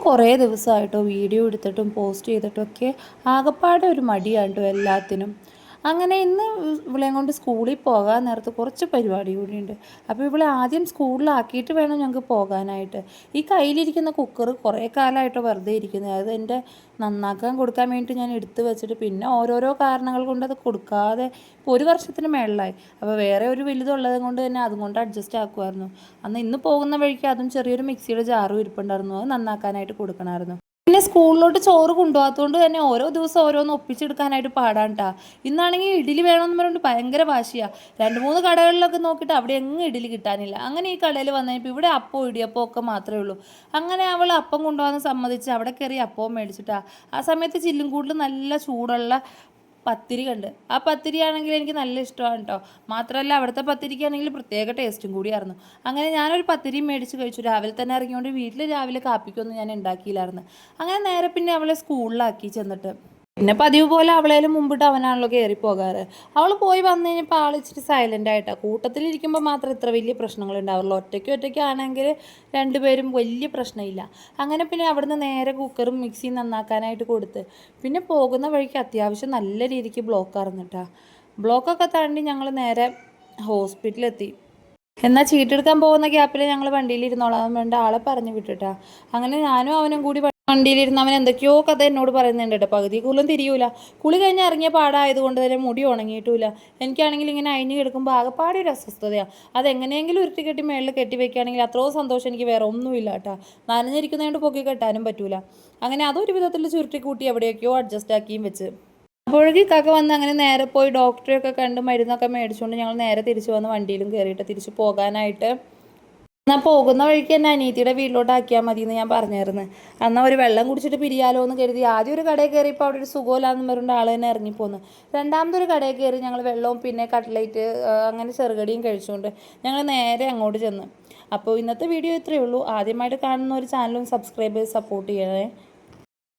കുറേ ദിവസമായിട്ടോ വീഡിയോ എടുത്തിട്ടും പോസ്റ്റ് ചെയ്തിട്ടൊക്കെ ആകപ്പാടെ ഒരു മടിയാണ് കേട്ടോ എല്ലാത്തിനും. അങ്ങനെ ഇന്ന് ഇവളെയും കൊണ്ട് സ്കൂളിൽ പോകാൻ നേരത്ത് കുറച്ച് പരിപാടി കൂടിയുണ്ട്. അപ്പോൾ ഇവളെ ആദ്യം സ്കൂളിലാക്കിയിട്ട് വേണം ഞങ്ങൾക്ക് പോകാനായിട്ട്. ഈ കയ്യിലിരിക്കുന്ന കുക്കർ കുറേ കാലമായിട്ടോ വെറുതെ ഇരിക്കുന്നത്. അത് എൻ്റെ നന്നാക്കാൻ കൊടുക്കാൻ വേണ്ടിയിട്ട് ഞാൻ എടുത്ത് വെച്ചിട്ട് പിന്നെ ഓരോരോ കാരണങ്ങൾ കൊണ്ട് അത് കൊടുക്കാതെ ഇപ്പോൾ ഒരു വർഷത്തിന് മേളിലായി. അപ്പോൾ വേറെ ഒരു വലുതുള്ളത് കൊണ്ട് തന്നെ അതുകൊണ്ട് അഡ്ജസ്റ്റ് ആക്കുമായിരുന്നു. ഇന്ന് പോകുന്ന വഴിക്ക് അതും ചെറിയൊരു മിക്സിയുടെ ജാറും ഇരിപ്പുണ്ടായിരുന്നു. അത് നന്നാക്കാനായിട്ട് കൊടുക്കണമായിരുന്നു. പിന്നെ സ്കൂളിലോട്ട് ചോറ് കൊണ്ടുപോകാത്തതുകൊണ്ട് തന്നെ ഓരോ ദിവസം ഓരോന്ന് ഒപ്പിച്ചെടുക്കാനായിട്ട് പാടാണ് കേട്ടോ. ഇന്നാണെങ്കിൽ ഇഡ്ഡലി വേണമെന്ന് പറഞ്ഞിട്ട് ഭയങ്കര വാശിയാണ്. 2-3 കടകളിലൊക്കെ നോക്കിയിട്ട് അവിടെ എങ്ങും ഇഡ്ഡലി കിട്ടാനില്ല. അങ്ങനെ ഈ കടയിൽ വന്നപ്പോൾ ഇവിടെ അപ്പവും ഇടിയപ്പവും ഒക്കെ മാത്രമേ ഉള്ളൂ. അങ്ങനെ അവൾ അപ്പം കൊണ്ടുപോകാൻ സമ്മതിച്ച് അവിടെ കയറി അപ്പവും മേടിച്ചിട്ടാണ്. ആ സമയത്ത് ചില്ലുംകൂടിൽ നല്ല ചൂടുള്ള പത്തിരി കണ്ട്. ആ പത്തിരിയാണെങ്കിൽ എനിക്ക് നല്ല ഇഷ്ടമാണ് കേട്ടോ. മാത്രമല്ല അവിടുത്തെ പത്തിരിക്കാണെങ്കിൽ പ്രത്യേക ടേസ്റ്റും കൂടിയായിരുന്നു. അങ്ങനെ ഞാനൊരു പത്തിരിയും മേടിച്ച് കഴിച്ചു. രാവിലെ തന്നെ ഇറങ്ങിയോണ്ട് വീട്ടിൽ രാവിലെ കാപ്പിക്കൊന്നും ഞാൻ ഉണ്ടാക്കിയില്ലായിരുന്നു. അങ്ങനെ നേരെ പിന്നെ അവളെ സ്കൂളിലാക്കി ചെന്നിട്ട് പിന്നെ പതിവ് പോലെ അവളേലും മുമ്പിട്ട് അവനാണല്ലോ കയറി പോകാറ്. അവൾ പോയി വന്നു കഴിഞ്ഞപ്പോൾ ആൾ ഇച്ചിരി സൈലൻ്റ് ആയിട്ടാണ്. കൂട്ടത്തിലിരിക്കുമ്പോൾ മാത്രം ഇത്ര വലിയ പ്രശ്നങ്ങൾ ഉണ്ടാവുള്ളൂ. ഒറ്റയ്ക്കാണെങ്കിൽ രണ്ടുപേരും വലിയ പ്രശ്നമില്ല. അങ്ങനെ പിന്നെ അവിടുന്ന് നേരെ കുക്കറും മിക്സിയും നന്നാക്കാനായിട്ട് കൊടുത്ത് പിന്നെ പോകുന്ന വഴിക്ക് അത്യാവശ്യം നല്ല രീതിക്ക് ബ്ലോക്കായിരുന്നു കേട്ടോ. ബ്ലോക്കൊക്കെ താണ്ടി ഞങ്ങൾ നേരെ ഹോസ്പിറ്റലിലെത്തി. എന്നാൽ ചീട്ടെടുക്കാൻ പോകുന്ന ഗ്യാപ്പിൽ ഞങ്ങൾ വണ്ടിയിലിരുന്നോളാൻ വേണ്ട ആളെ പറഞ്ഞു വിട്ടിട്ടാ. അങ്ങനെ ഞാനും അവനും കൂടി വണ്ടിയിലിരുന്ന് അവൻ എന്തൊക്കെയോ കഥ എന്നോട് പറയുന്നുണ്ട് കേട്ടോ. പകുതി കൂടുതലും തിരിയൂല. കുളി കഴിഞ്ഞ് ഇറങ്ങിയ പാടായതുകൊണ്ട് തന്നെ മുടി ഉണങ്ങിയിട്ടില്ല. എനിക്കാണെങ്കിൽ ഇങ്ങനെ അയിഞ്ഞ് കിടക്കുമ്പോൾ ആകെപ്പാടെ ഒരു അസ്വസ്ഥതയാണ്. അതെങ്ങനെയെങ്കിലും ഉരുട്ടി മേളിൽ കെട്ടി വെക്കുകയാണെങ്കിൽ അത്രയും സന്തോഷം എനിക്ക് വേറെ ഒന്നുമില്ല കേട്ടോ. നനഞ്ഞിരിക്കുന്നതുകൊണ്ട് പൊക്കി കെട്ടാനും പറ്റൂല. അങ്ങനെ അതൊരു വിധത്തിൽ ചുരുട്ടി കൂട്ടി എവിടെയൊക്കെയോ അഡ്ജസ്റ്റ് ആക്കിയും വെച്ച് അപ്പോഴേക്ക് ഇക്കാക്ക വന്ന് അങ്ങനെ നേരെ പോയി ഡോക്ടറെയൊക്കെ കണ്ട് മരുന്നൊക്കെ മേടിച്ചുകൊണ്ട് ഞങ്ങൾ നേരെ തിരിച്ചു വന്ന് വണ്ടിയിലും കയറിയിട്ട് തിരിച്ചു പോകാനായിട്ട്. എന്നാൽ പോകുന്ന വഴിക്ക് തന്നെ അനിയത്തിയുടെ വീട്ടിലോട്ട് ആക്കിയാൽ മതി എന്ന് ഞാൻ പറഞ്ഞായിരുന്നു. എന്നാൽ ഒരു വെള്ളം കുടിച്ചിട്ട് പിരിയാലോ എന്ന് കരുതി ആദ്യം ഒരു കടയിൽ കയറിയപ്പോൾ അവിടെ ഒരു സുഖമില്ലാന്ന് പറഞ്ഞുകൊണ്ട് ആൾ തന്നെ ഇറങ്ങിപ്പോന്ന്. രണ്ടാമതൊരു കടയിൽ കയറി ഞങ്ങൾ വെള്ളവും പിന്നെ കട്ട്ലേറ്റ് അങ്ങനെ ചെറുകടിയും കഴിച്ചുകൊണ്ട് ഞങ്ങൾ നേരെ അങ്ങോട്ട് ചെന്ന്. അപ്പോൾ ഇന്നത്തെ വീഡിയോ ഇത്രയേ ഉള്ളൂ. ആദ്യമായിട്ട് കാണുന്ന ഒരു ചാനലും സബ്സ്ക്രൈബ് ചെയ്ത് സപ്പോർട്ട് ചെയ്യണേ.